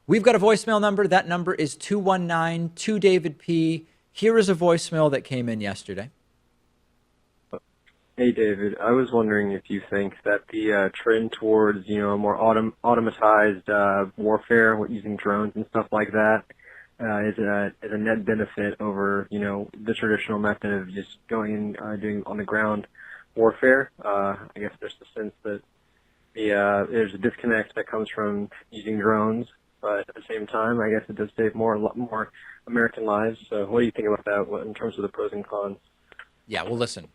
We've got a voicemail number. That number is 219 David P. Here is a voicemail that came in yesterday. Hey David, I was wondering if you think that the trend towards, a more automatized warfare, using drones and stuff like that, is a net benefit over, the traditional method of just going and doing on the ground warfare. I guess there's the sense that there's a disconnect that comes from using drones, but at the same time, I guess it does save a lot more American lives. So what do you think about that in terms of the pros and cons? Yeah, well, listen,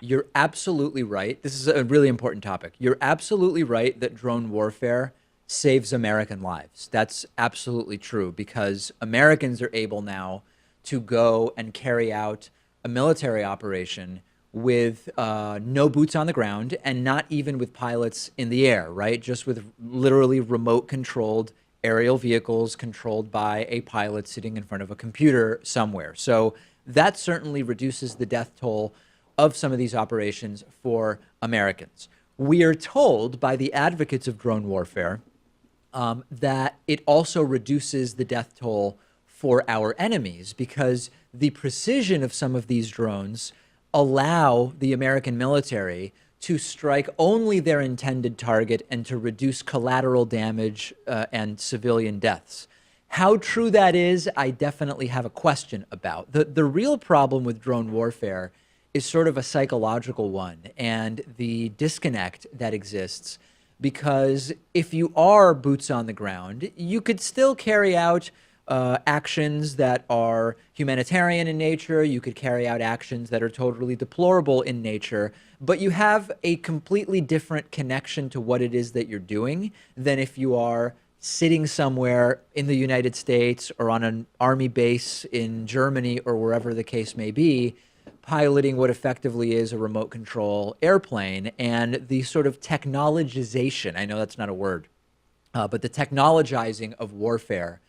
you're absolutely right. This is a really important topic. You're absolutely right that drone warfare saves American lives. That's absolutely true because Americans are able now to go and carry out a military operation with no boots on the ground and not even with pilots in the air, right? Just with literally remote controlled aerial vehicles controlled by a pilot sitting in front of a computer somewhere. So that certainly reduces the death toll of some of these operations for Americans. We are told by the advocates of drone warfare that it also reduces the death toll for our enemies because the precision of some of these drones allow the American military to strike only their intended target and to reduce collateral damage and civilian deaths. How true that is, I definitely have a question about. The real problem with drone warfare is sort of a psychological one and the disconnect that exists because if you are boots on the ground, you could still carry out actions that are humanitarian in nature. You could carry out actions that are totally deplorable in nature, but you have a completely different connection to what it is that you're doing than if you are sitting somewhere in the United States or on an army base in Germany or wherever the case may be, piloting what effectively is a remote control airplane. And the sort of technologization, I know that's not a word, but the technologizing of warfare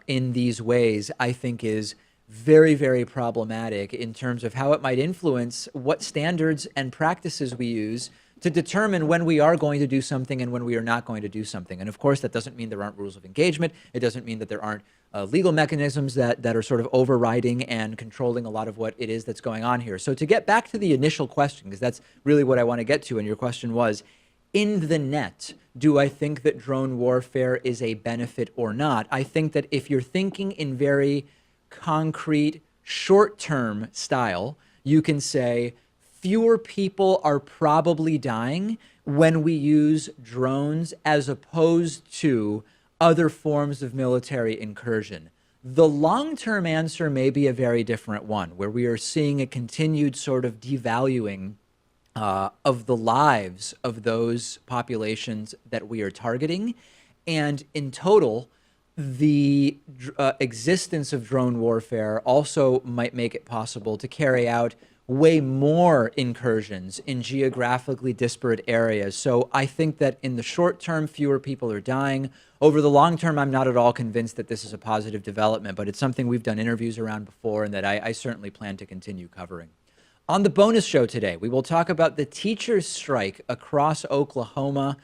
in these ways, I think is very, very problematic in terms of how it might influence what standards and practices we use to determine when we are going to do something and when we are not going to do something. And of course, that doesn't mean there aren't rules of engagement. It doesn't mean that there aren't legal mechanisms that are sort of overriding and controlling a lot of what it is that's going on here. So to get back to the initial question, because that's really what I want to get to, and your question was, in the net, do I think that drone warfare is a benefit or not? I think that if you're thinking in very concrete, short-term style, you can say fewer people are probably dying when we use drones as opposed to other forms of military incursion. The long-term answer may be a very different one, where we are seeing a continued sort of devaluing of the lives of those populations that we are targeting. And in total, the existence of drone warfare also might make it possible to carry out way more incursions in geographically disparate areas. So I think that in the short term, fewer people are dying. Over the long term, I'm not at all convinced that this is a positive development, but it's something we've done interviews around before and that I certainly plan to continue covering. On the bonus show today, we will talk about the teachers' strike across Oklahoma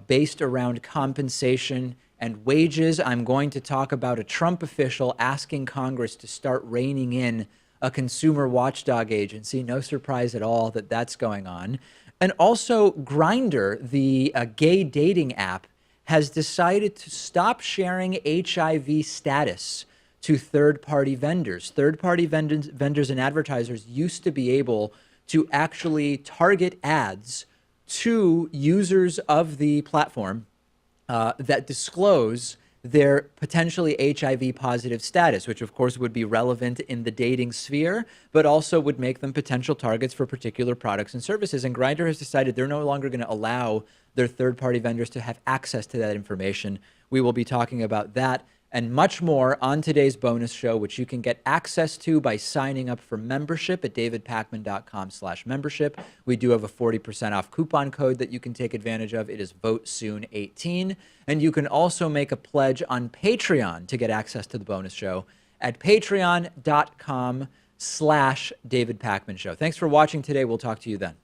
based around compensation and wages. I'm going to talk about a Trump official asking Congress to start reining in a consumer watchdog agency. No surprise at all that that's going on. And also, Grindr, the gay dating app, has decided to stop sharing HIV status to third-party vendors. Third-party vendors and advertisers used to be able to actually target ads to users of the platform that disclose their potentially HIV positive status, which of course would be relevant in the dating sphere, but also would make them potential targets for particular products and services. And Grindr has decided they're no longer going to allow their third-party vendors to have access to that information. We will be talking about that and much more on today's bonus show, which you can get access to by signing up for membership at davidpakman.com/membership. We do have a 40% off coupon code that you can take advantage of. It is VoteSoon18. And you can also make a pledge on Patreon to get access to the bonus show at patreon.com/David Pakman Show. Thanks for watching today. We'll talk to you then.